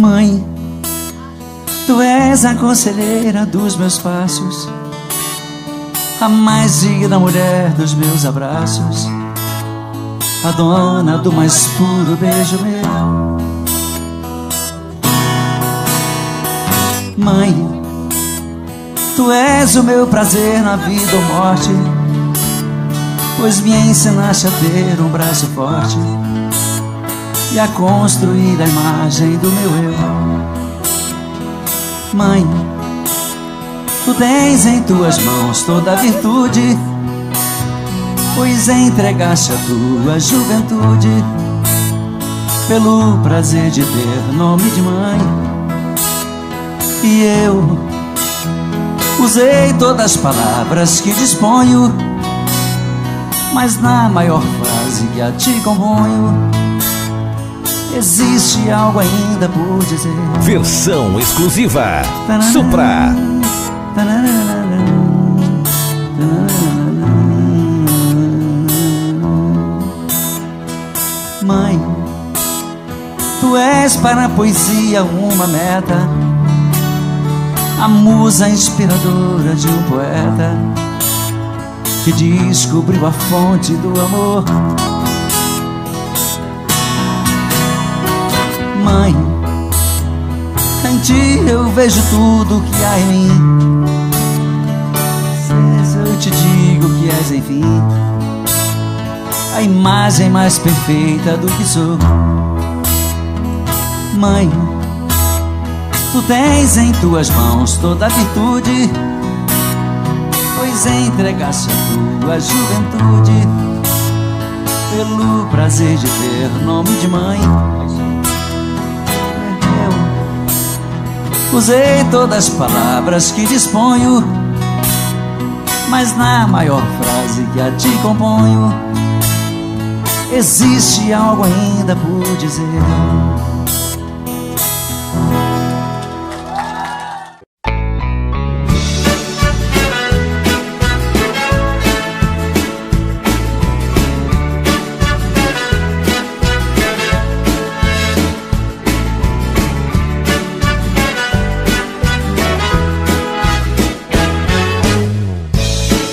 Mãe, tu és a conselheira dos meus passos, a mais digna mulher dos meus abraços, a dona do mais puro beijo meu. Mãe, tu és o meu prazer na vida ou morte, pois me ensinaste a ter um braço forte e a construir a imagem do meu eu. Mãe, tu tens em tuas mãos toda a virtude, pois entregaste a tua juventude pelo prazer de ter nome de mãe. E eu usei todas as palavras que disponho, mas na maior frase que a ti componho existe algo ainda por dizer. Versão exclusiva Supra. Mãe, tu és para a poesia uma meta, a musa inspiradora de um poeta que descobriu a fonte do amor. Mãe, em ti eu vejo tudo que há em mim, se eu te digo que és enfim a imagem mais perfeita do que sou. Mãe, tu tens em tuas mãos toda a virtude, pois entregaste a tua juventude pelo prazer de ter nome de mãe. Eu usei todas as palavras que disponho, mas na maior frase que a ti componho existe algo ainda por dizer.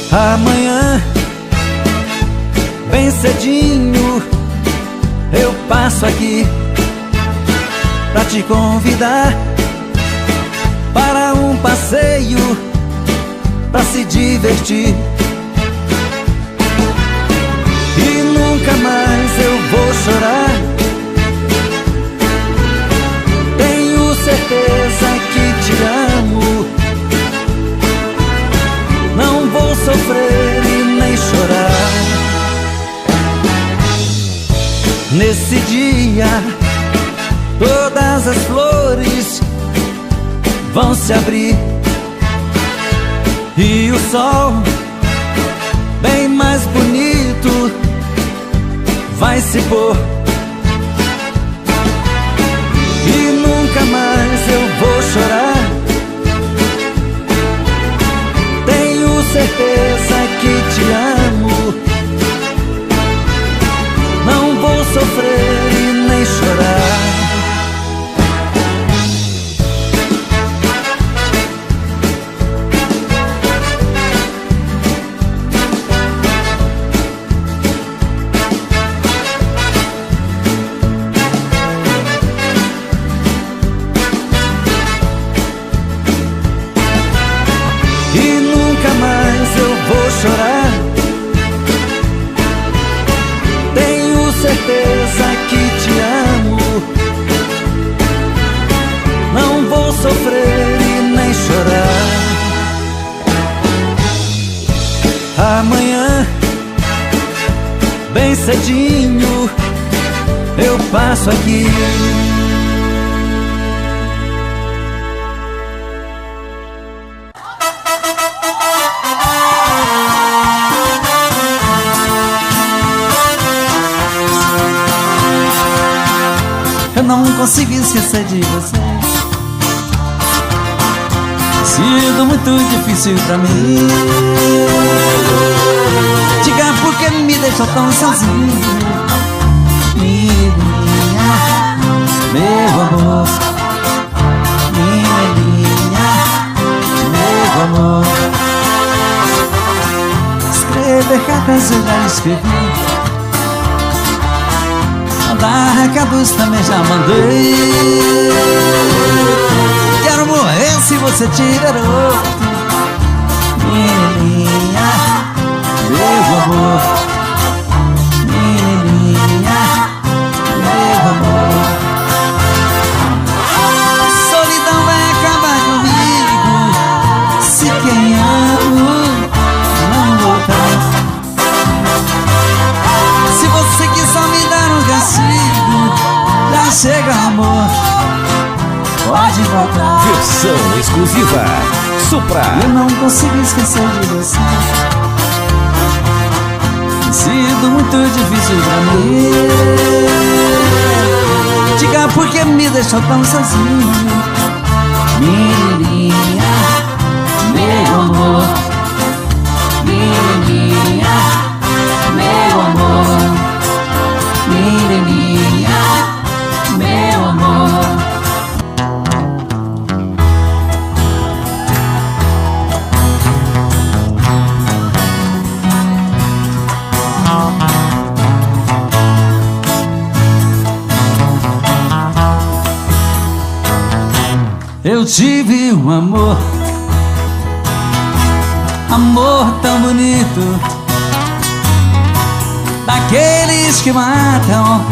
Amanhã, bem cedinho, eu passo aqui pra te convidar para um passeio, pra se divertir. E nunca mais eu vou chorar, tenho certeza que te amo. Não vou sofrer e nem chorar. Nesse dia, todas as flores vão se abrir e o sol, bem mais bonito, vai se pôr. E nunca mais eu vou chorar, certeza que te amo. Não vou sofrer e nem chorar. Chorar, tenho certeza que te amo. Não vou sofrer e nem chorar. Amanhã, bem cedinho, eu passo aqui. Eu não consigo esquecer de você, sido muito difícil pra mim. Diga por que me deixou tão sozinho. Meu amor, Escrever cartas eu já escrevi, mandar recados também já mandei. Quero morrer se você tiver outro. Menininha, meu amor. Menininha, meu amor. Solidão vai acabar comigo se quem amo não voltar. Se você quiser me dar um castigo, já chega, amor, pode voltar. Versão exclusiva Supra. Eu não consigo esquecer de você. Tem sido muito difícil pra mim. Diga por que me deixou tão sozinho. Menininha, meu amor. Menininha, meu amor. Menininha, meu amor. Eu tive um amor, amor tão bonito, daqueles que matam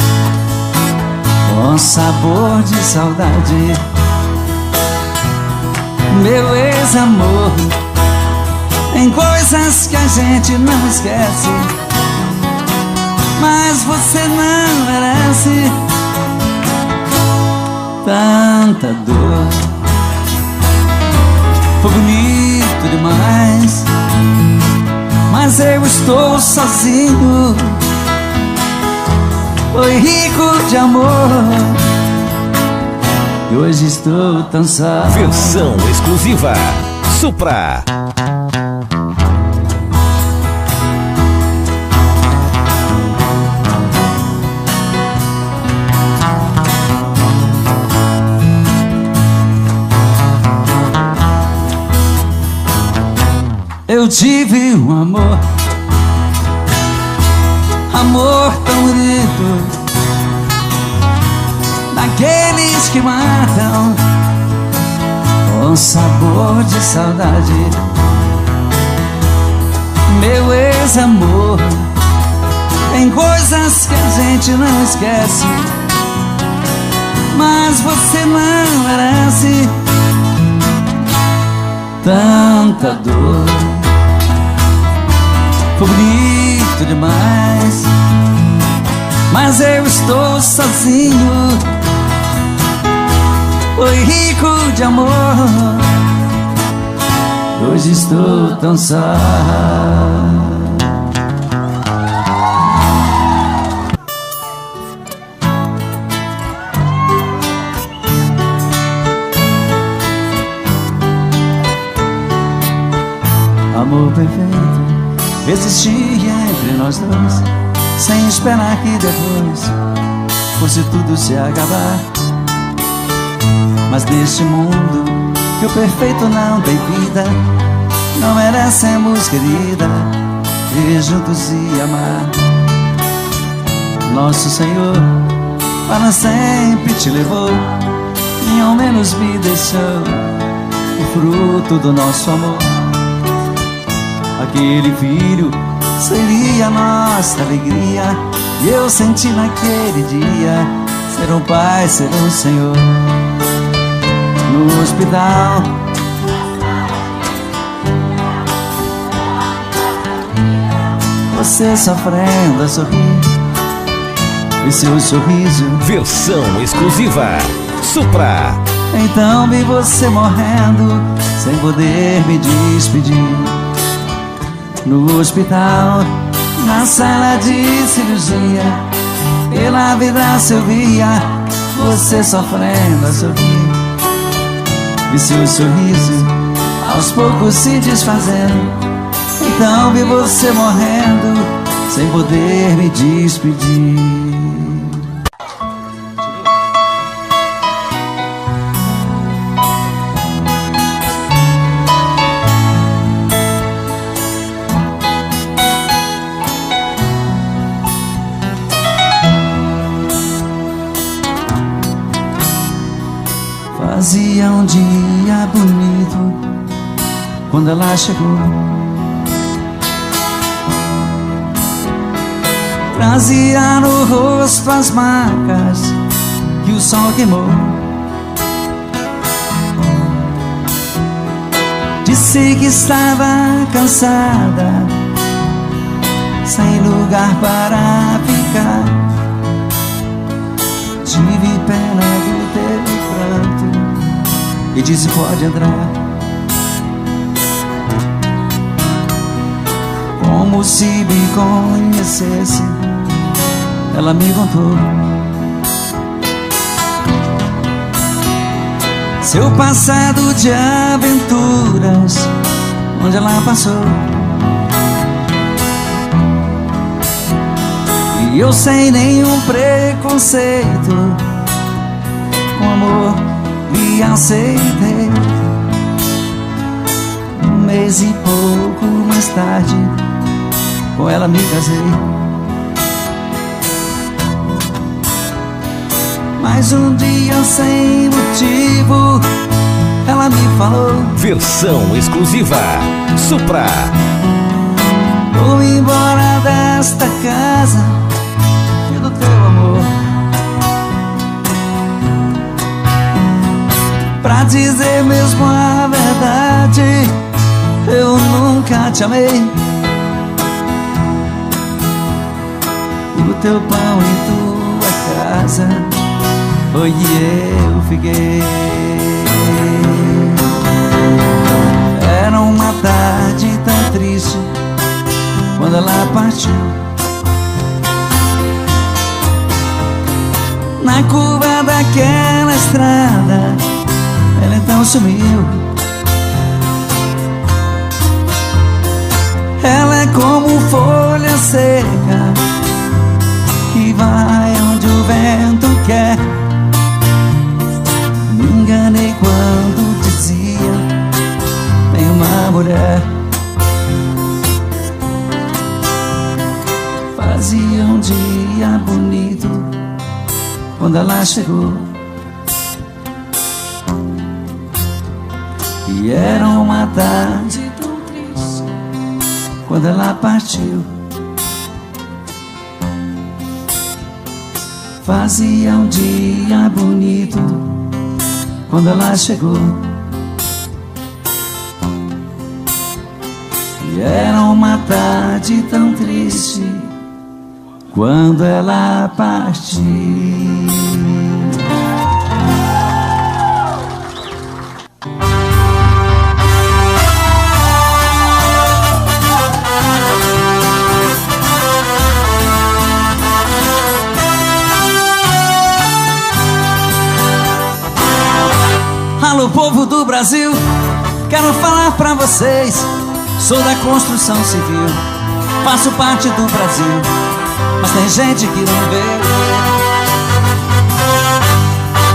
com sabor de saudade. Meu ex-amor, tem coisas que a gente não esquece, mas você não merece tanta dor. Foi bonito demais, mas eu estou sozinho. Foi rico de amor e hoje estou tão só. Versão exclusiva Supra. Eu tive um amor, amor tão bonito, daqueles que matam com sabor de saudade. Meu ex-amor, tem coisas que a gente não esquece, mas você não merece tanta dor. Foi bonito demais, mas eu estou sozinho. Foi rico de amor, hoje estou tão só. Amor perfeito existia entre nós dois, sem esperar que depois fosse tudo se acabar. Mas neste mundo que o perfeito não tem vida, não merecemos, querida, viver juntos e amar. Nosso Senhor para sempre te levou, e ao menos me deixou o fruto do nosso amor. Aquele filho seria nossa alegria, e eu senti naquele dia ser um pai, ser um Senhor. No hospital, você sofrendo a sorrir, e seu sorriso. Versão exclusiva Supra. Então vi você morrendo, sem poder me despedir. No hospital, na sala de cirurgia, pela vidraça eu via você sofrendo a sorrir, e seu sorriso aos poucos se desfazendo. Então vi você morrendo, sem poder me despedir. Fazia um dia bonito quando ela chegou. Trazia no rosto as marcas que o sol queimou. Disse que estava cansada, sem lugar para ficar. Tive pena do teu pranto e disse: pode entrar. Como se me conhecesse, ela me contou seu passado de aventuras, onde ela passou. E eu sem nenhum preconceito, com amor lhe aceitei. Um mês e pouco mais tarde, com ela me casei. Mas um dia sem motivo, ela me falou: versão exclusiva Supra. vou embora desta casa e do teu amor. Pra dizer mesmo a verdade, eu nunca te amei. O teu pão em tua casa foi eu fiquei. Era uma tarde tão triste quando ela partiu. Na curva daquela estrada, ela então sumiu. Ela é como folha seca que vai onde o vento quer. Me enganei quando dizia: tem uma mulher. Fazia um dia bonito quando ela chegou. E era uma tarde tão triste quando ela partiu. Fazia um dia bonito quando ela chegou. E era uma tarde tão triste quando ela partiu. Alô, povo do Brasil, quero falar pra vocês. Sou da construção civil, faço parte do Brasil, mas tem gente que não vê.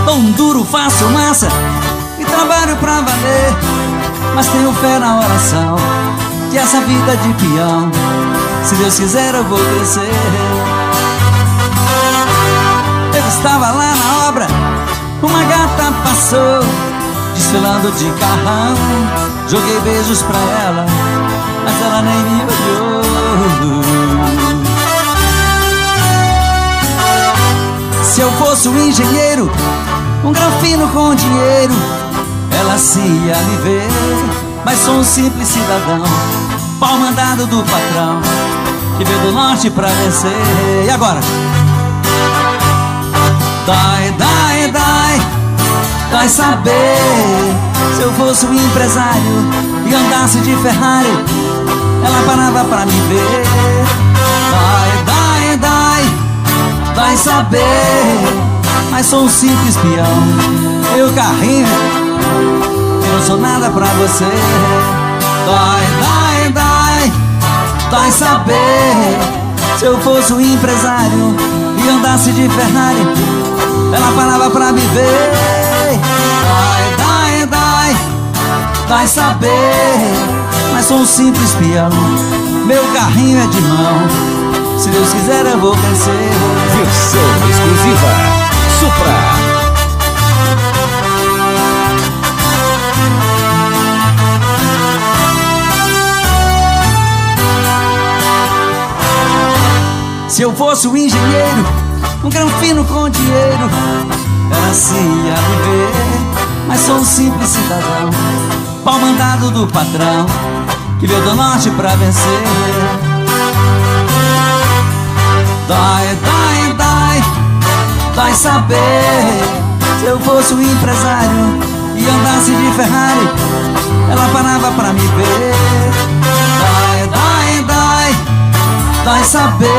Tão duro, faço massa e trabalho pra valer, mas tenho fé na oração que essa vida de peão, se Deus quiser eu vou crescer. Eu estava lá na obra, uma gata passou desfilando de carrão. Joguei beijos pra ela, mas ela nem me olhou. Se eu fosse um engenheiro, um grafino com dinheiro, ela se ia me ver. Mas sou um simples cidadão, pau mandado do patrão, que veio do norte pra descer. E agora? Dói, dói, dói, dói saber. Se eu fosse um empresário e andasse de Ferrari, ela parava pra me ver. Dói, dói, dói, dói saber. Mas sou um simples peão, meu carrinho, eu não sou nada pra você. Dói, dói, dói, dói saber. Se eu fosse um empresário e andasse de Ferrari, ela parava pra me ver. Dói, dói, dói, dói saber. Mas sou um simples peão, meu carrinho é de mão. Se Deus quiser eu vou crescer. Versão exclusiva Supra. Se eu fosse um engenheiro, um granfino com dinheiro, era assim a viver. Mas sou um simples cidadão, pau mandado do patrão, que veio do norte pra vencer. Dói, dói, dói, dói saber. Se eu fosse um empresário e andasse de Ferrari, ela parava pra me ver. Dói, dói, dói, dói saber.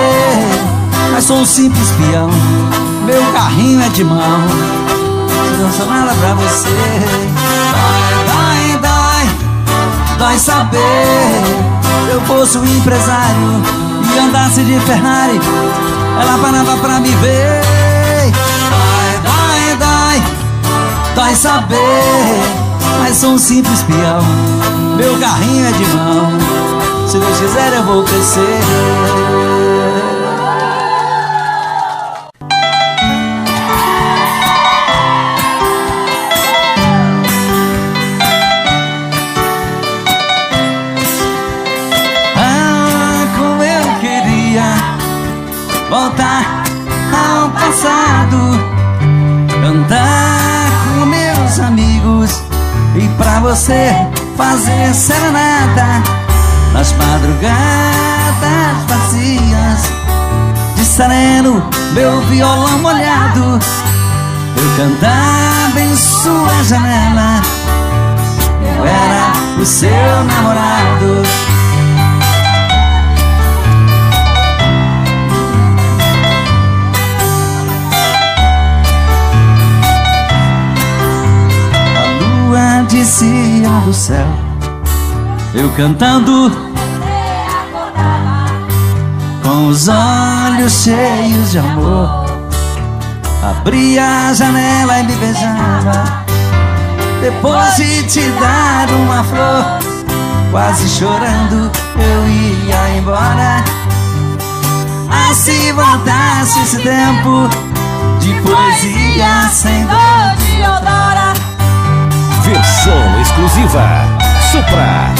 Mas sou um simples peão, meu carrinho é de mão, não sou nada pra você. Dói, dói, dói, dói saber. Se eu fosse um empresário e andasse de Ferrari, ela parava pra me ver. Dói, dói, dói, dói saber. Mas sou um simples peão, meu carrinho é de mão, se Deus quiser eu vou crescer. Voltar ao passado, cantar com meus amigos e pra você fazer serenata nas madrugadas vazias, de sereno, meu violão molhado, eu cantava em sua janela, eu era o seu namorado. Descia do céu, eu cantando, com os olhos cheios de amor, abria a janela e me beijava. Depois de te dar uma flor, quase chorando eu ia embora. Ah, se voltasse esse tempo de poesia sem dor de odora. Versão exclusiva Supra.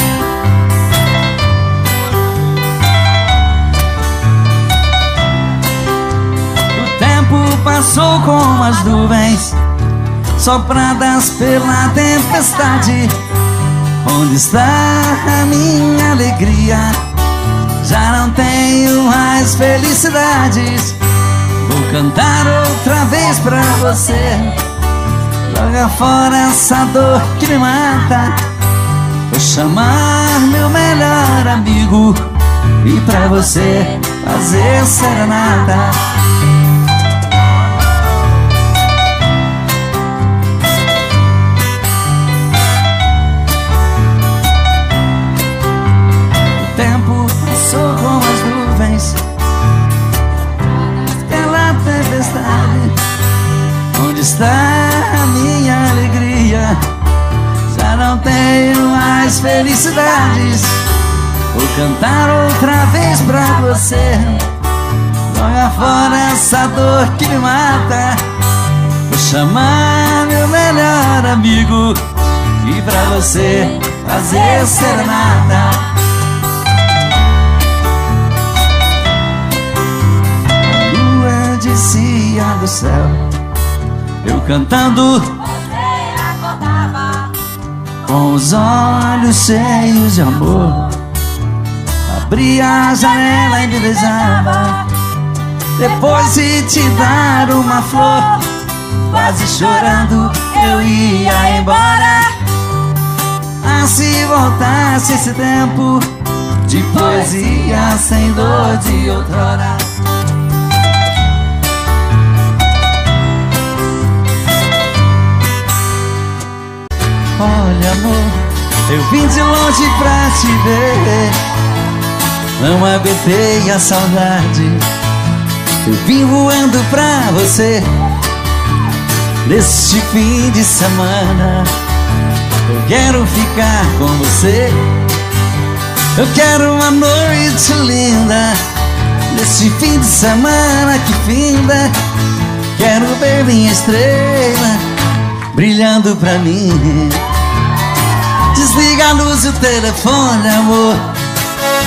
O tempo passou como as nuvens sopradas pela tempestade. Onde está a minha alegria? Já não tenho mais felicidades. Vou cantar outra vez pra você. Joga fora essa dor que me mata. Vou chamar meu melhor amigo e pra você fazer serenata. O tempo passou como as nuvens pela tempestade. Onde está a minha alegria? Já não tenho mais felicidades. Vou cantar outra vez pra você. Joga fora essa dor que me mata. Vou chamar meu melhor amigo e pra você fazer serenata. A lua descia do céu, eu cantando, você acordava, com os olhos cheios de amor, abria a janela e me beijava. Depois de te dar uma flor, quase chorando eu ia embora. Ah, se voltasse esse tempo de poesia sem dor de outrora. Olha, amor, eu vim de longe pra te ver. Não aguentei a saudade, eu vim voando pra você. Neste fim de semana eu quero ficar com você. Eu quero uma noite linda, neste fim de semana que finda. Quero ver minha estrela brilhando pra mim. Desliga a luz e o telefone, amor.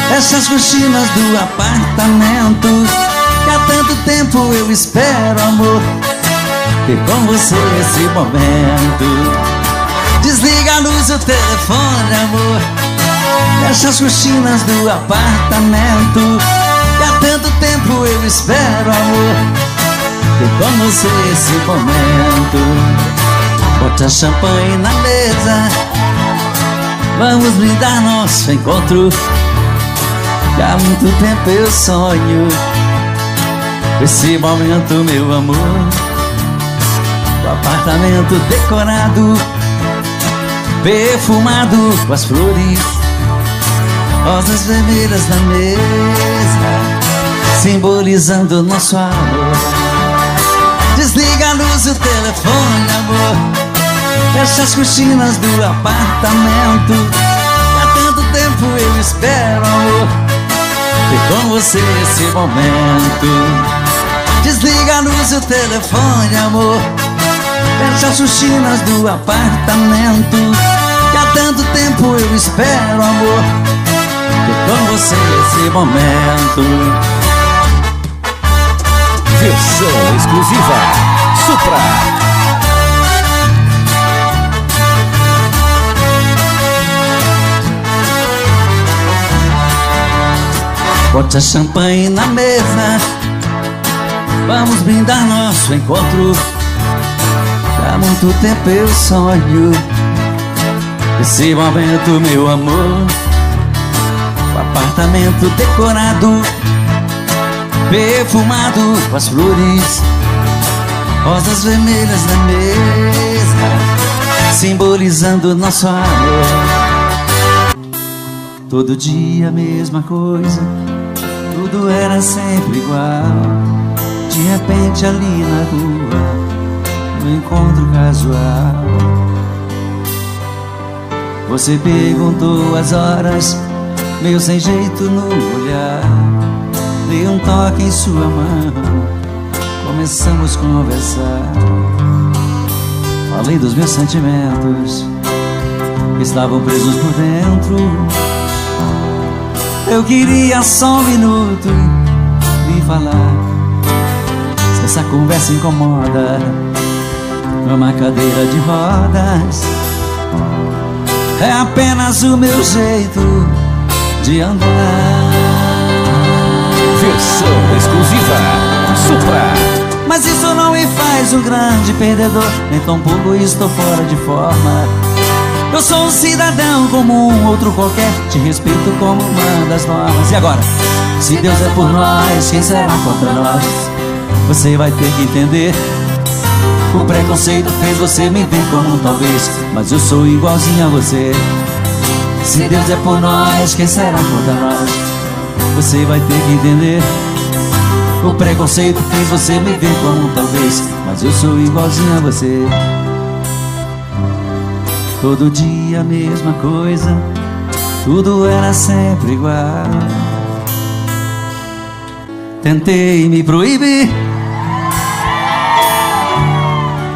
Fecha as cortinas do apartamento. que há tanto tempo eu espero, amor, ter com você esse momento. Desliga a luz do telefone, amor, fecha as cortinas do apartamento, que há tanto tempo eu espero, amor, ter com você esse momento. Bota champanhe na mesa, vamos brindar nosso encontro, que há muito tempo eu sonho esse momento, meu amor. O apartamento decorado, perfumado com as flores, rosas vermelhas na mesa, simbolizando nosso amor. Desliga a luz do telefone, amor, fecha as cortinas do apartamento, há tanto tempo eu espero, amor, ter com você esse momento. Desliga a luz do telefone, amor, fecha as cortinas do apartamento, que há tanto tempo eu espero, amor, ter com você esse momento. Versão exclusiva Supra. Bote a champanhe na mesa, vamos brindar nosso encontro, há muito tempo eu sonho esse momento, meu amor. O apartamento decorado, perfumado com as flores, rosas vermelhas na mesa, simbolizando nosso amor. Todo dia a mesma coisa, tudo era sempre igual. De repente ali na rua, no encontro casual, você perguntou as horas, meio sem jeito no olhar. Dei um toque em sua mão, começamos a conversar. Falei dos meus sentimentos que estavam presos por dentro. Eu queria só um minuto lhe falar. Se essa conversa incomoda, uma cadeira de rodas é apenas o meu jeito de andar. Versão exclusiva Supra. Mas isso não me faz um grande perdedor, nem tampouco estou fora de forma. Eu sou um cidadão como um outro qualquer, te respeito como uma das normas. E agora? Se Deus é por nós, quem será contra nós? Você vai ter que entender. O preconceito fez você me ver como um talvez, mas eu sou igualzinho a você. Se Deus é por nós, quem será contra nós? Você vai ter que entender. O preconceito fez você me ver como um talvez, mas eu sou igualzinho a você. Todo dia a mesma coisa, tudo era sempre igual. Tentei me proibir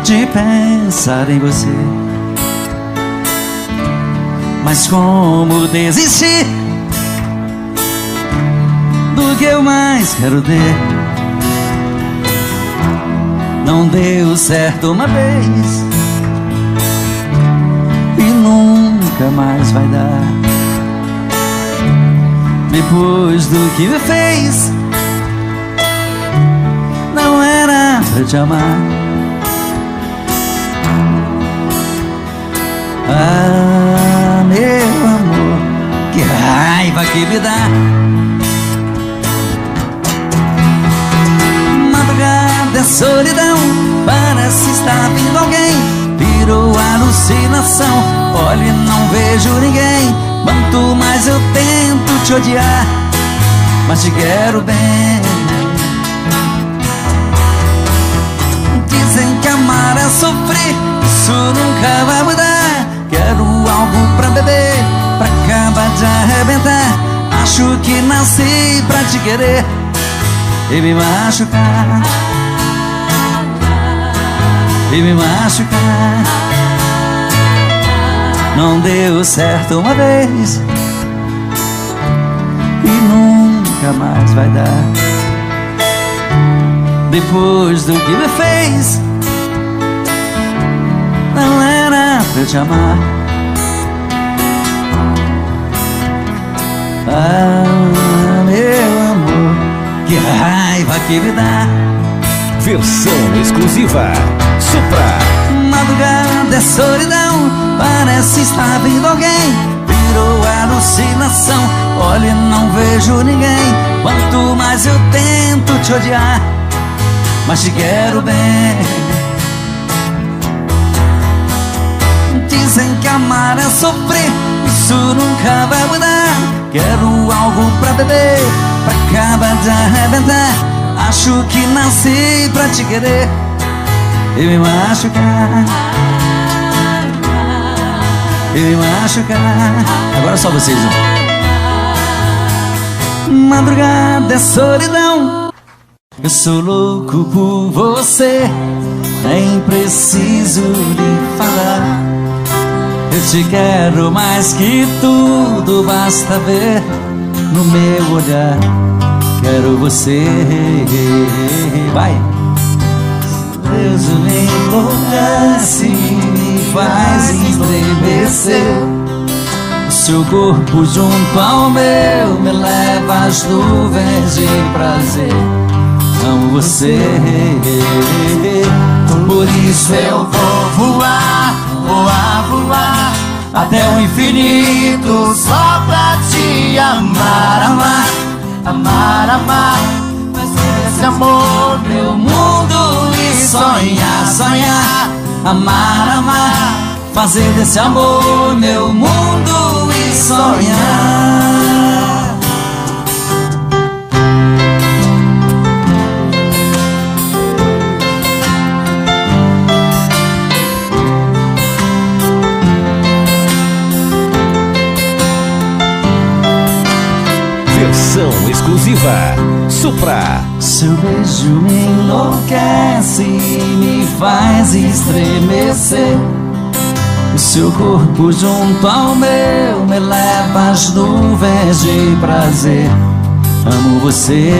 de pensar em você, mas como desistir do que eu mais quero ter? Não deu certo uma vez e nunca mais vai dar. Depois do que me fez, não era pra te amar. Ah, meu amor, que raiva que me dá. Madrugada é solidão, parece estar vindo alguém. Virou alucinação, olha e não vejo ninguém. Quanto mais eu tento te odiar, mas te quero bem. Dizem que amar é sofrer, isso nunca vai mudar. Quero algo pra beber, pra acabar de arrebentar. Acho que nasci pra te querer e me machucar, e me machucar. Não deu certo uma vez e nunca mais vai dar. depois do que me fez. Não era pra eu te amar. Ah, meu amor, que raiva que me dá. Versão exclusiva Supra. Madrugada é solidão, parece estar vindo alguém. Virou alucinação, olha, não vejo ninguém. Quanto mais eu tento te odiar, mas te quero bem. Dizem que amar é sofrer, isso nunca vai mudar. Quero algo pra beber, pra acabar de arrebentar. Acho que nasci pra te querer e me machucar, e me machucar. Agora só vocês, né? Madrugada é solidão, eu sou louco por você. Nem preciso lhe falar, eu te quero mais que tudo. Basta ver no meu olhar, quero você. Vai! Deus me enlouquece, me faz estremecer. O seu corpo junto ao meu me leva às nuvens de prazer. Amo você, por isso eu vou voar, voar, voar até o infinito só pra te amar, amar, amar, amar. Fazer esse amor meu mundo e sonhar, sonhar. Amar, amar. Fazer desse amor meu mundo e sonhar. Versão exclusiva Supra. Seu beijo me enlouquece e me faz estremecer. O seu corpo junto ao meu me leva às nuvens de prazer. Amo você,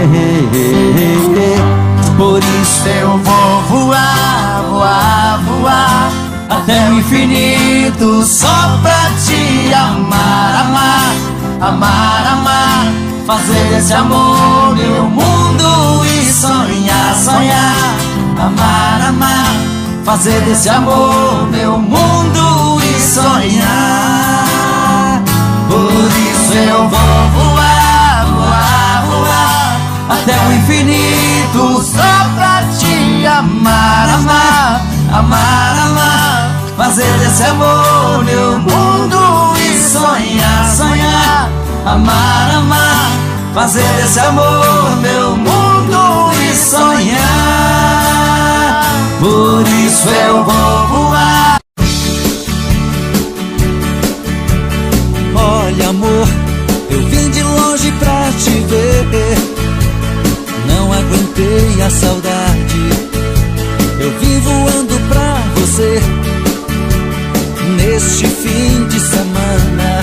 por isso eu vou voar, voar, voar até o infinito só pra te amar, amar, amar, amar. Fazer desse amor meu mundo e sonhar, sonhar. Amar, amar. Fazer desse amor meu mundo e sonhar. Por isso eu vou voar, voar, voar até o infinito só pra te amar, amar, amar, amar. Fazer desse amor meu mundo e sonhar, sonhar. Amar, amar. Fazer desse amor meu mundo e sonhar. Por isso eu vou voar. Olha, amor, eu vim de longe pra te ver. Não aguentei a saudade, eu vim voando pra você. Neste fim de semana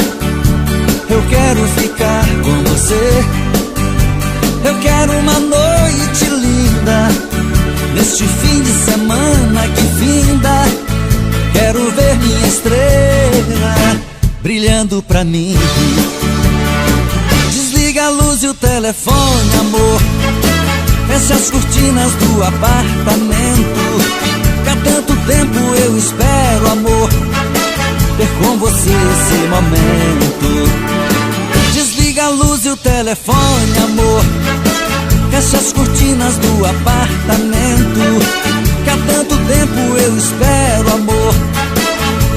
eu quero ficar com você. Eu quero uma noite linda neste fim de semana que finda. Quero ver minha estrela brilhando pra mim. Desliga a luz e o telefone, amor. Fecha as cortinas do apartamento. Que há tanto tempo eu espero, amor, ter com você esse momento. Desliga a luz e o telefone, amor. Fecha as cortinas do apartamento. Que há tanto tempo eu espero, amor,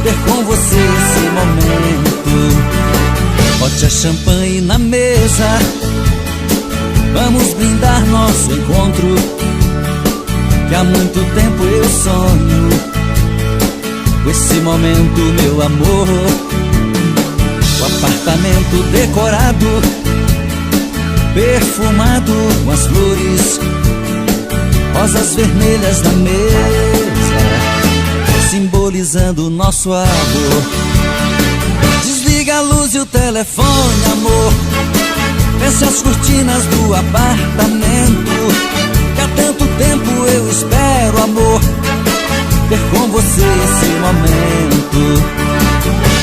ter com você esse momento. Bote a champanhe na mesa, vamos brindar nosso encontro. Que há muito tempo eu sonho com esse momento, meu amor. O apartamento decorado, perfumado com as flores, rosas vermelhas na mesa, simbolizando o nosso amor. Desliga a luz e o telefone, amor. Fecha as cortinas do apartamento. Que há tanto tempo eu espero, amor, ter com você esse momento.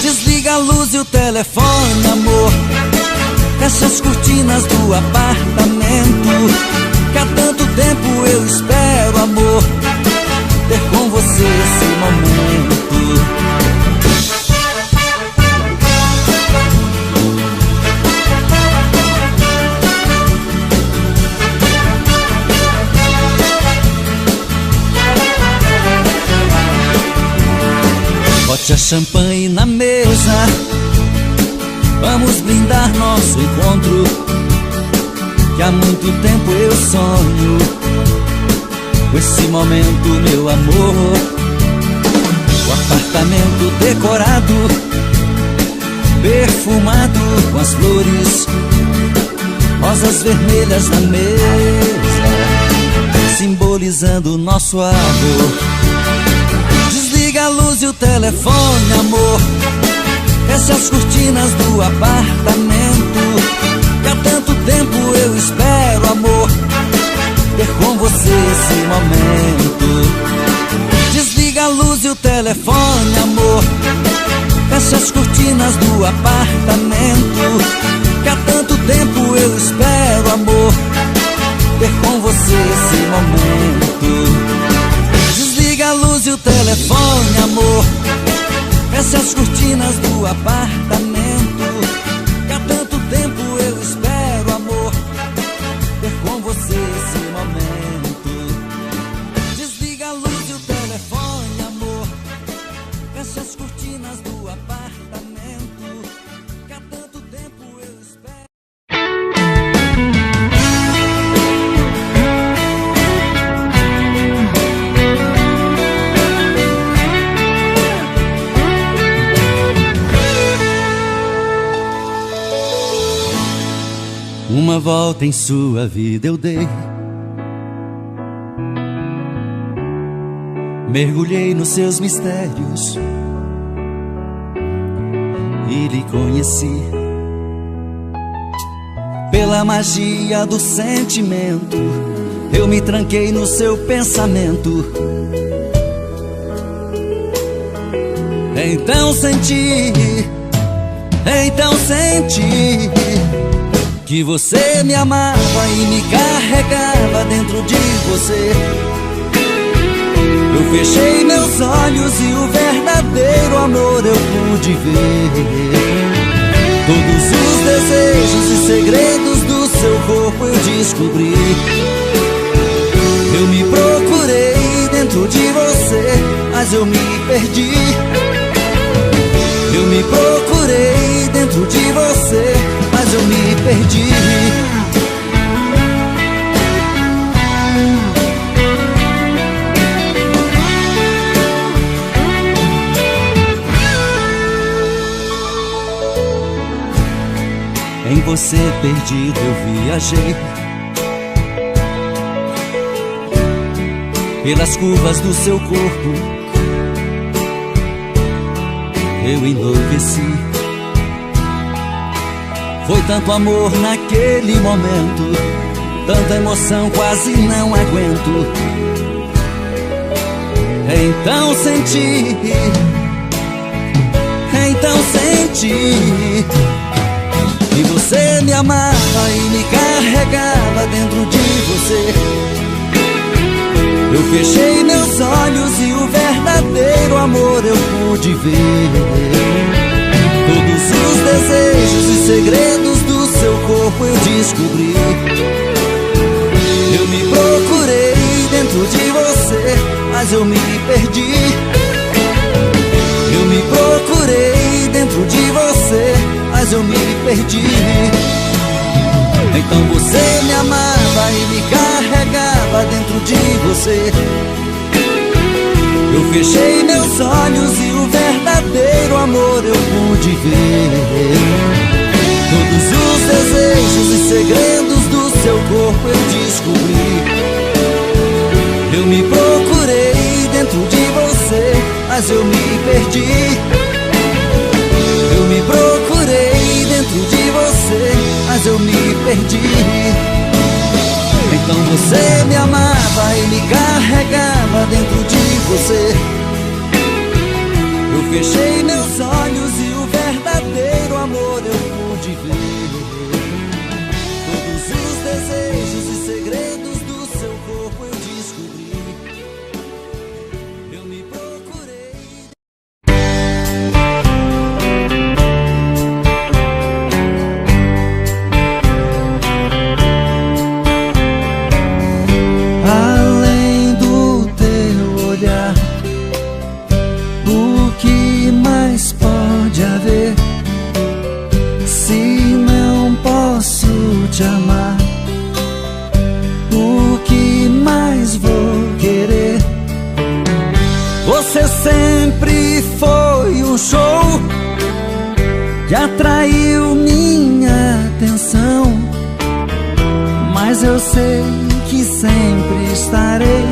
Desliga a luz e o telefone, amor, fecha as cortinas do apartamento, que há tanto tempo eu espero, amor, ter com você esse momento. Bote a champanhe na mesa, vamos brindar nosso encontro, que há muito tempo eu sonho com esse momento, meu amor. O apartamento decorado, perfumado com as flores, rosas vermelhas na mesa, simbolizando o nosso amor. Desliga a luz e o telefone, amor, fecha as cortinas do apartamento, que há tanto tempo eu espero, amor, ter com você esse momento. Desliga a luz e o telefone, amor, fecha as cortinas do apartamento, que há tanto tempo eu espero, amor, ter com você esse momento. Desliga a luz e o telefone, amor, fecha as cortinas do apartamento, que há tanto tempo eu espero, amor, ter com você esse momento. Desliga a luz e o telefone, amor, fecha as cortinas do apartamento, que há tanto tempo eu espero. Uma volta em sua vida eu dei, mergulhei nos seus mistérios e lhe conheci. Pela magia do sentimento, eu me tranquei no seu pensamento. Então senti que você me amava e me carregava dentro de você. Eu fechei meus olhos e o verdadeiro amor eu pude ver. Todos os desejos e segredos do seu corpo eu descobri. Eu me procurei dentro de você, mas eu me perdi. Eu me procurei dentro de você, mas eu me perdi. Em você perdido eu viajei, pelas curvas do seu corpo eu enlouqueci. Foi tanto amor naquele momento, tanta emoção quase não aguento. Então senti que você me amava e me carregava dentro de você. Eu fechei meus olhos e o verdadeiro amor eu pude ver. Todos os desejos e segredos do seu corpo eu descobri. Eu me procurei dentro de você, mas eu me perdi. Eu me procurei dentro de você, mas eu me perdi. Então você me amava e me carregava dentro de você. Eu fechei meus olhos e o verdadeiro amor eu pude ver. Todos os desejos e segredos do seu corpo eu descobri. Eu me procurei dentro de você, mas eu me perdi. Eu me procurei dentro de você, mas eu me perdi. Então você me amava e me carregava dentro de você. Eu fechei meus olhos e o verdadeiro amor eu pude ver. Todos os desejos e segredos do seu corpo eu descobri. Eu me procurei. Além do teu olhar, o que mais pode haver se não posso te amar? O que mais vou querer? Você sempre foi um show que atraiu minha atenção, mas eu sei que sempre estarei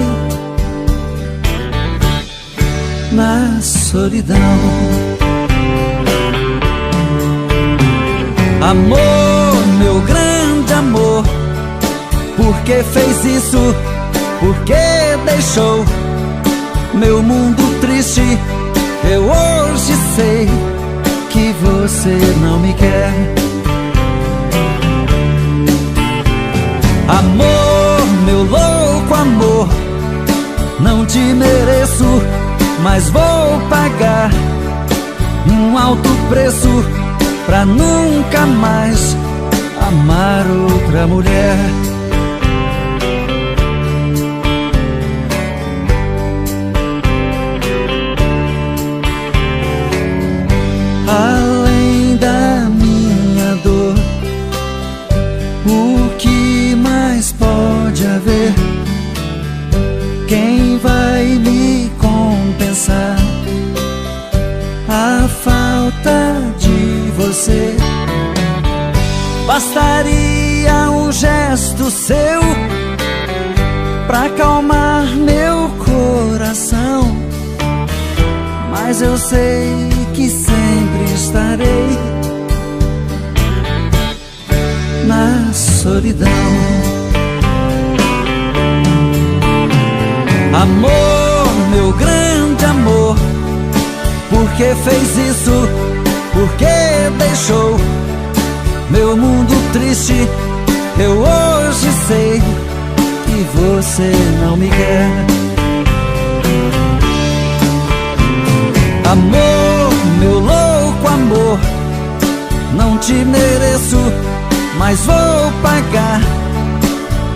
na solidão. Amor, meu grande amor, por que fez isso? Por que deixou meu mundo triste? Eu hoje sei que você não me quer. Amor, meu louco amor, não te mereço, mas vou pagar um alto preço pra nunca mais amar outra mulher. Além da minha dor, o que mais pode haver? Quem vai me compensar a falta de você? Bastaria um gesto seu pra acalmar meu coração, mas eu sei que sempre estarei na solidão. Amor, meu grande amor, por que fez isso? Por que deixou meu mundo triste? Eu hoje sei que você não me quer. Amor, meu louco amor, não te mereço, mas vou pagar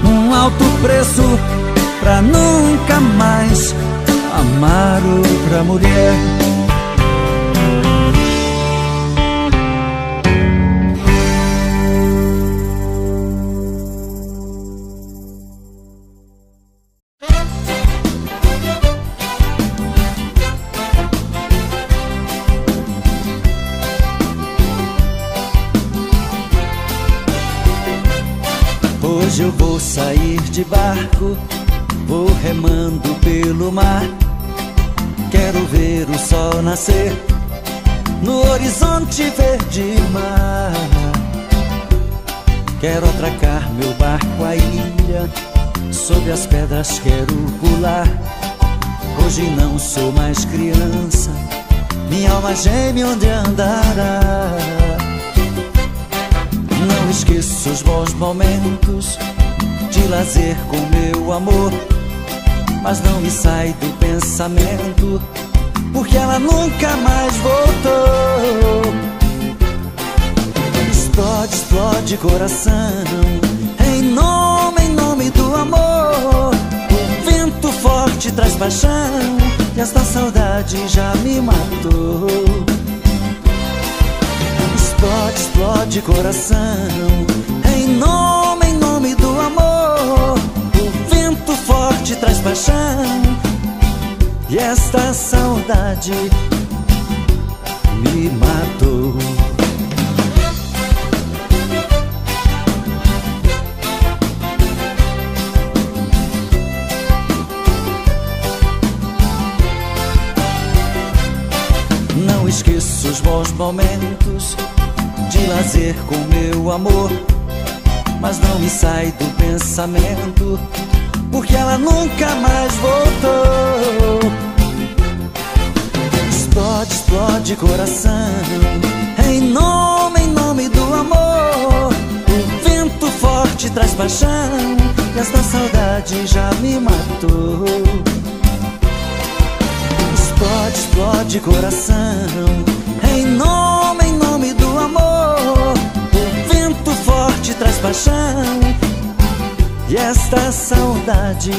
um alto preço pra nunca mais amar outra mulher. Hoje eu vou sair de barco, vou remando pelo mar. Quero ver o sol nascer no horizonte verde mar. Quero atracar meu barco à ilha, sob as pedras quero pular. Hoje não sou mais criança, minha alma geme onde andará. Não esqueço os bons momentos de lazer com meu amor, mas não me sai do pensamento, porque ela nunca mais voltou. Explode, explode coração, em nome do amor. O vento forte traz paixão, e esta saudade já me matou. Explode, explode coração, em nome do amor. O vento forte traz paixão, e esta saudade me matou. Não esqueço os bons momentos de lazer com meu amor, mas não me sai do pensamento, porque ela nunca mais voltou. Explode, explode coração, em nome do amor. O vento forte traz paixão, e esta saudade já me matou. Explode, explode coração, em nome do amor. O vento forte traz paixão, e esta saudade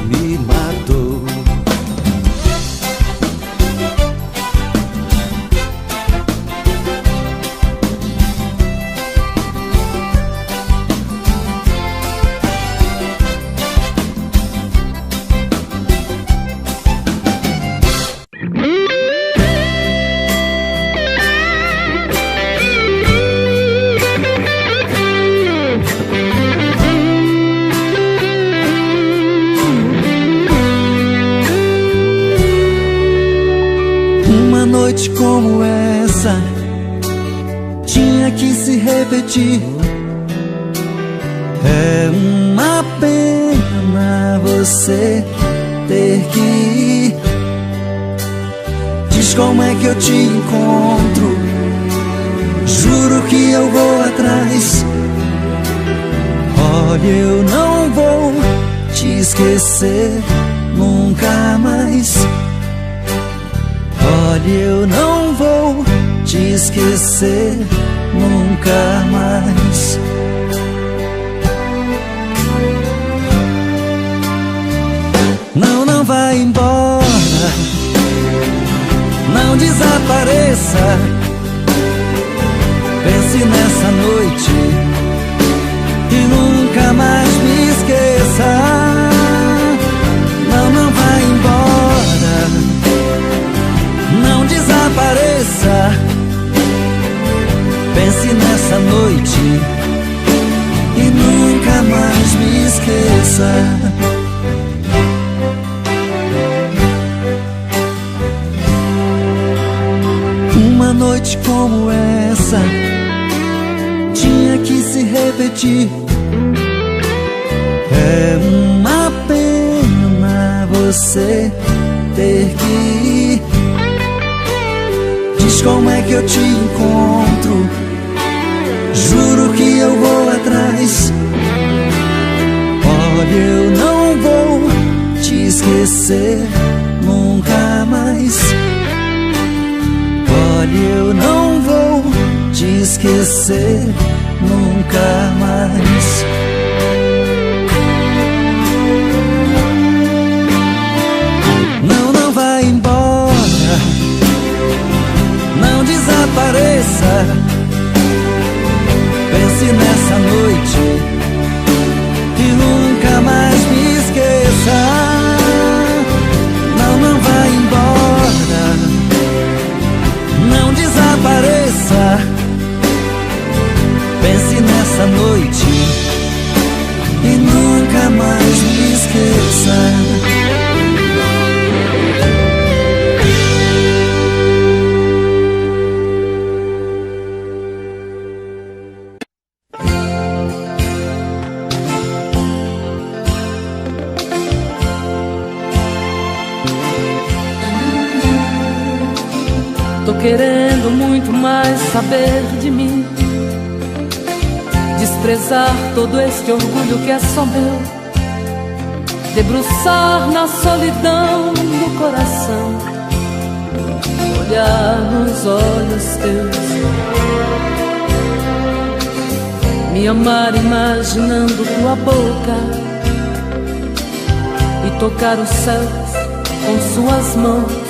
me matou. Noite como essa tinha que se repetir. É uma pena você ter que ir. Diz como é que eu te encontro, juro que eu vou atrás. Olha, eu não vou te esquecer nunca mais. Olha, eu não vou te esquecer nunca mais. Não, não vai embora, não desapareça. Pense nessa noite e nunca mais me esqueça. Não, não vai embora, não desapareça. Pense nessa noite e nunca mais me esqueça. Uma noite como essa tinha que se repetir. É uma pena você ter que ir. Diz como é que eu te encontro, juro que eu vou atrás. Olha, eu não vou te esquecer nunca mais. Olha, eu não vou te esquecer nunca mais. Não, não vai embora, não desapareça. Pense nessa noite e nunca mais me esqueça. Não, não vai embora, não desapareça. Pense nessa noite e nunca mais me esqueça. Tô querendo muito mais saber de mim, desprezar todo este orgulho que é só meu, debruçar na solidão do coração, olhar nos olhos teus, me amar imaginando tua boca e tocar os céus com suas mãos,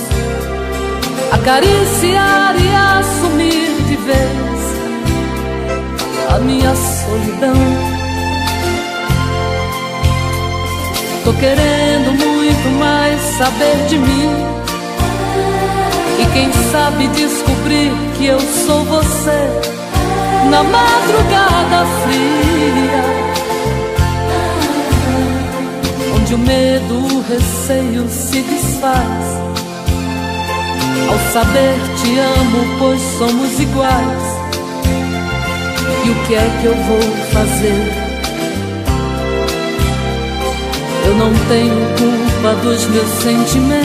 acariciar e assumir de vez a minha solidão. Tô querendo muito mais saber de mim e quem sabe descobrir que eu sou você na madrugada fria, onde o medo, o receio se desfaz ao saber te amo, pois somos iguais. E o que é que eu vou fazer? Eu não tenho culpa dos meus sentimentos,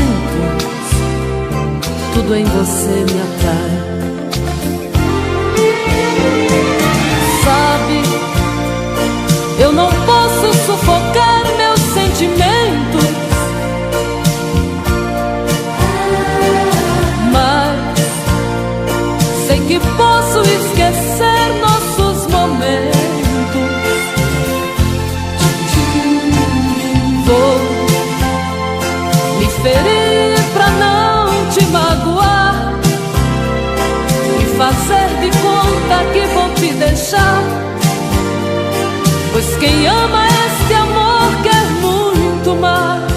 tudo em você me atrai. Sabe, eu não posso sufocar meus sentimentos, mas sei que posso esquecer nossos momentos. Vou me ferir pra não te magoar e fazer de conta que vou te deixar, pois quem ama este amor quer muito mais.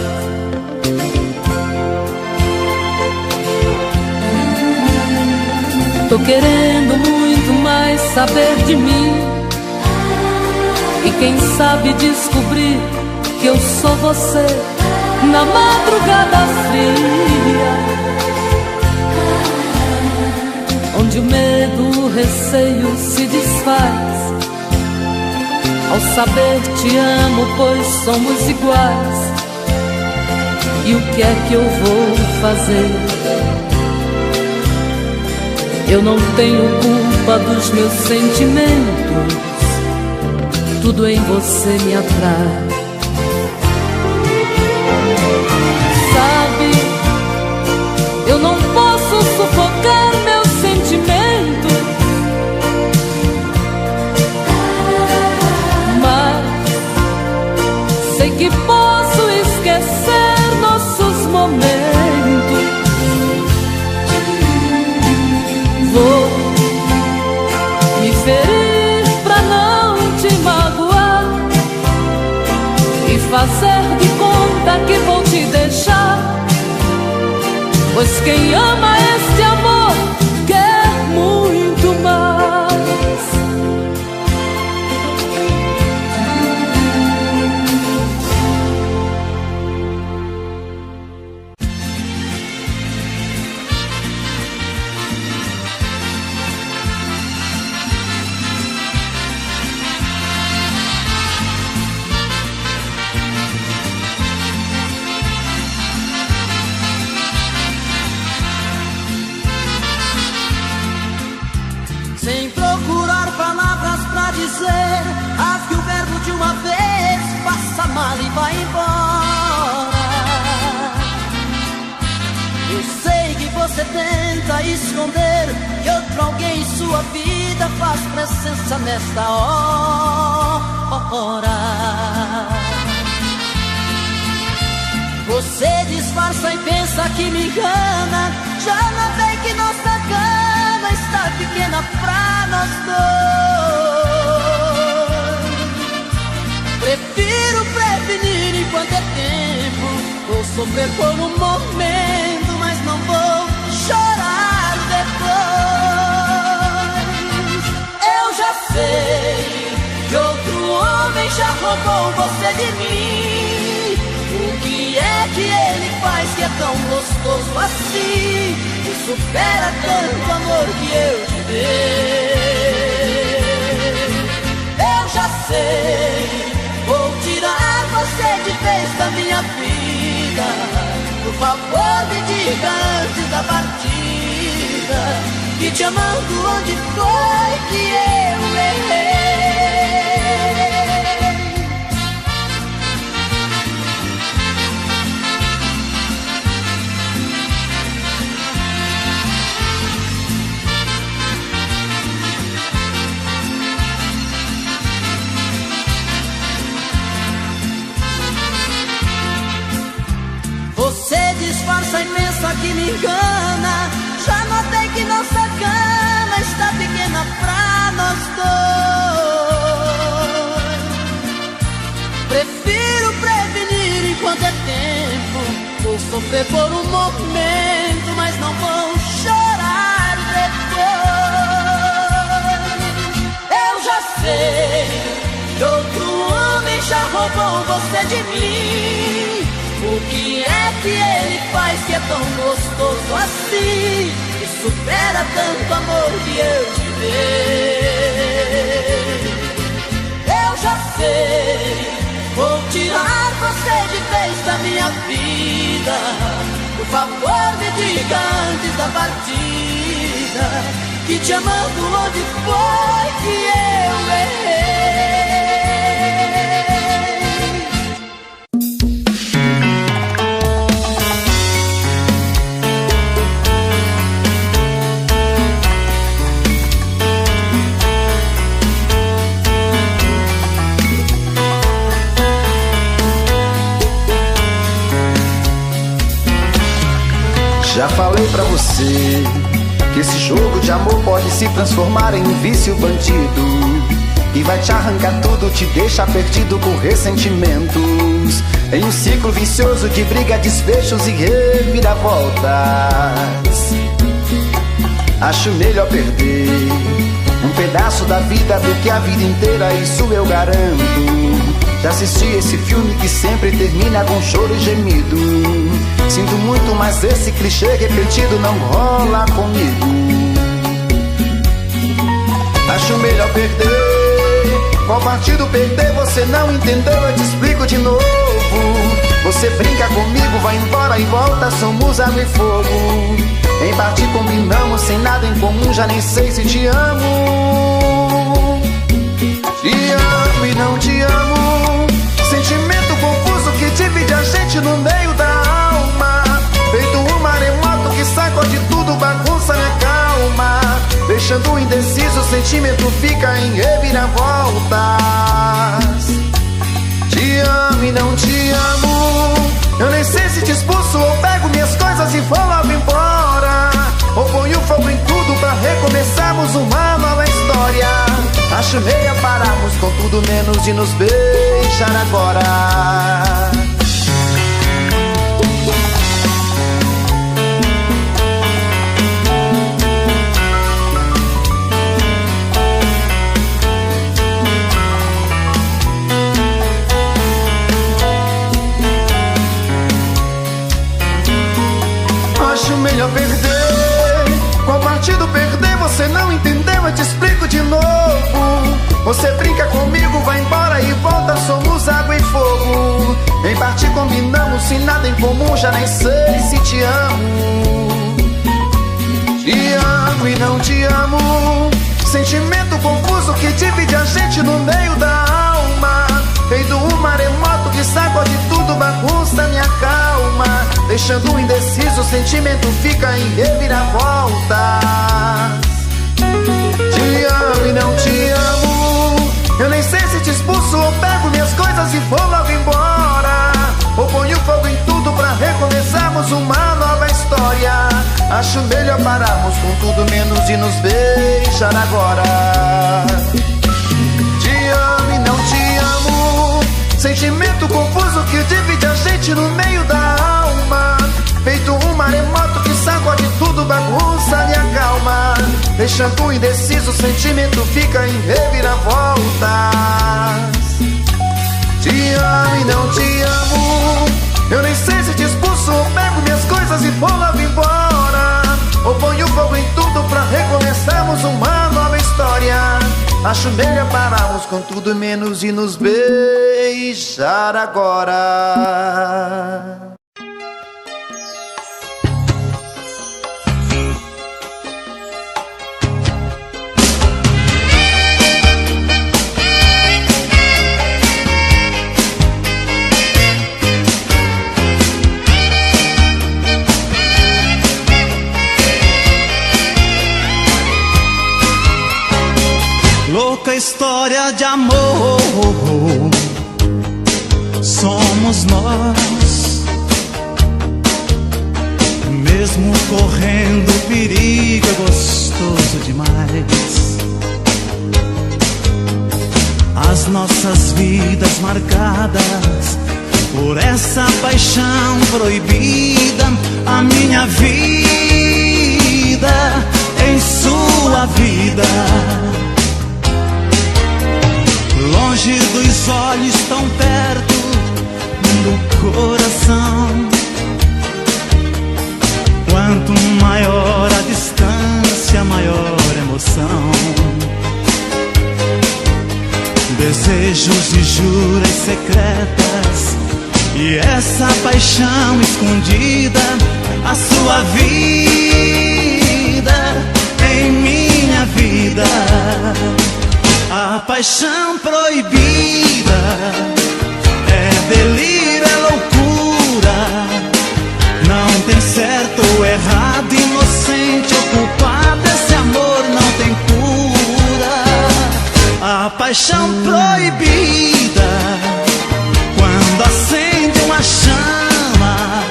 Tô querendo muito mais saber de mim, e quem sabe descobrir que eu sou você na madrugada fria, onde o medo, o receio se desfaz ao saber te amo, pois somos iguais. E o que é que eu vou fazer? Eu não tenho culpa dos meus sentimentos, tudo em você me atrai. Sabe, eu não posso sufocar meus sentimentos, mas sei que posso esquecer nossos momentos. Vou me ferir pra não te magoar e fazer de conta que vou te deixar, pois quem ama este amor quer muito mais. Sem procurar palavras pra dizer, rasgue o verbo de uma vez, passa mal e vai embora. Eu sei que você tenta esconder que outro alguém em sua vida faz presença nesta hora. Você disfarça e pensa que me engana, já notei que nossa cama está pequena pra nós dois. Prefiro prevenir enquanto é tempo, vou sofrer por um momento, mas não vou chorar depois. Eu já sei que outro homem já roubou você de mim. O que é que ele faz que é tão gostoso assim, que supera tanto amor que eu te dei? Eu já sei, vou tirar você de vez da minha vida. Por favor me diga antes da partida, que te amando onde foi que eu errei? Você disfarça e pensa que me engana, já notei que nossa cama está pequena pra nós dois. Prefiro prevenir enquanto é tempo, vou sofrer por um momento, mas não vou chorar depois. Eu já sei que outro homem já roubou você de mim. O que é que ele faz que é tão gostoso assim, que supera tanto amor que eu te dei? sei. Vou tirar você de vez da minha vida. Por favor, me diga antes da partida que te amando, onde foi que eu errei? Já falei pra você que esse jogo de amor pode se transformar em um vício bandido, que vai te arrancar tudo, te deixar perdido com ressentimentos, em um ciclo vicioso de briga, desfechos e reviravoltas. Acho melhor perder um pedaço da vida do que a vida inteira, isso eu garanto. Já assisti esse filme que sempre termina com choro e gemido. Sinto muito, mas esse clichê repetido não rola comigo. Acho melhor perder. Qual partido perder? Você não entendeu, eu te explico de novo. Você brinca comigo, vai embora e volta, somos água e fogo. Em partir combinamos, sem nada em comum, já nem sei se te amo. Te amo e não te amo. Sentimento confuso que divide a gente no meio da alma. Feito um maremoto que sacode tudo, bagunça minha calma. Deixando indeciso, o sentimento fica em reviravoltas. Te amo e não te amo. Eu nem sei se te expulso ou pego minhas coisas e vou logo embora, ou ponho fogo em tudo pra recomeçarmos uma nova história. Acho melhor pararmos com tudo menos de nos beijar agora. Acho melhor perder. Qual partido perder? Você não entendeu, eu te explico de novo. Você brinca comigo, vai embora e volta, somos água e fogo. Em parte combinamos, sem nada em comum, já nem sei se te amo. Te amo e não te amo. Sentimento confuso que divide a gente no meio da alma. Feito um maremoto que sacode tudo, bagunça minha calma. Deixando indeciso, o sentimento fica em reviravoltas. Te amo e não te amo. Eu nem sei se te expulso ou pego minhas coisas e vou logo embora, ou ponho fogo em tudo pra recomeçarmos uma nova história. Acho melhor pararmos com tudo menos de nos beijar agora. Te amo e não te amo. Sentimento confuso que divide a gente no meio da alma. Feito um maremoto que sacode tudo, bagunça minha calma. Deixando indeciso, o sentimento fica em reviravoltas. Te amo e não te amo. Eu nem sei se te expulso ou pego minhas coisas e vou logo embora, ou ponho fogo em tudo pra recomeçarmos uma nova história. Acho melhor pararmos com tudo menos de nos beijar agora. Louca história de amor somos nós, mesmo correndo perigo, é gostoso demais. As nossas vidas marcadas por essa paixão proibida, a minha vida em sua vida. Longe dos olhos, tão perto do coração. Quanto maior a distância, maior a emoção. Desejos Desejos e juras secretas, e essa paixão escondida, a sua vida em minha vida. A paixão proibida é delírio, é loucura. Não tem certo ou errado, inocente ou culpado, esse amor não tem cura. A paixão proibida, quando acende uma chama,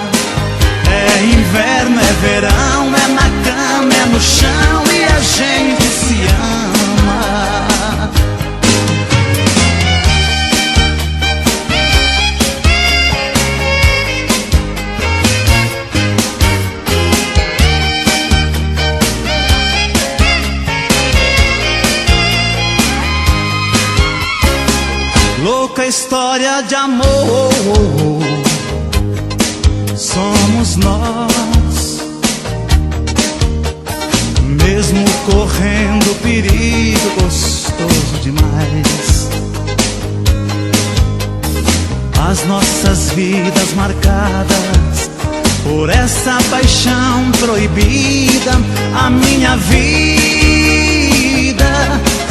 é inverno, é verão, é na cama, é no chão, e a gente se ama. Louca história de amor, somos nós, mesmo correndo perigo, gostoso demais. As nossas vidas marcadas por essa paixão proibida, a minha vida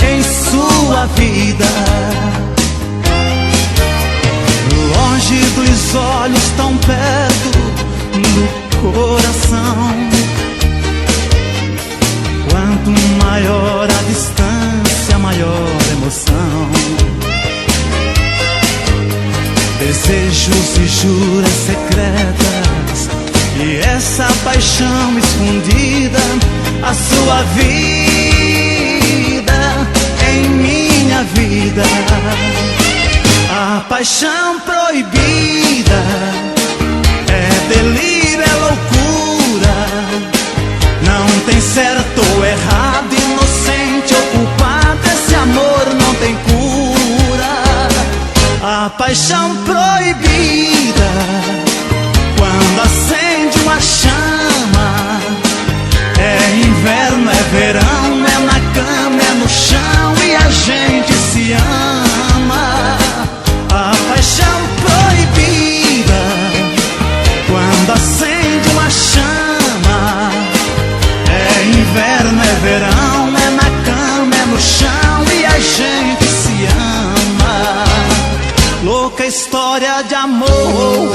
em sua vida. Longe dos olhos, tão perto do coração. Quanto maior a distância, maior emoção. Desejos e juras secretas, e essa paixão escondida, a sua vida em minha vida. A paixão proibida é delírio, é loucura. Não tem certo ou errado, inocente ou culpado, esse amor não tem cura. A paixão proibida, quando acende uma chama, é inverno, é verão, é na cama, é no chão, e a gente se ama. A paixão proibida, quando acende uma chama, é inverno, é verão, é na cama, é no chão, e a gente se ama. Louca história de amor.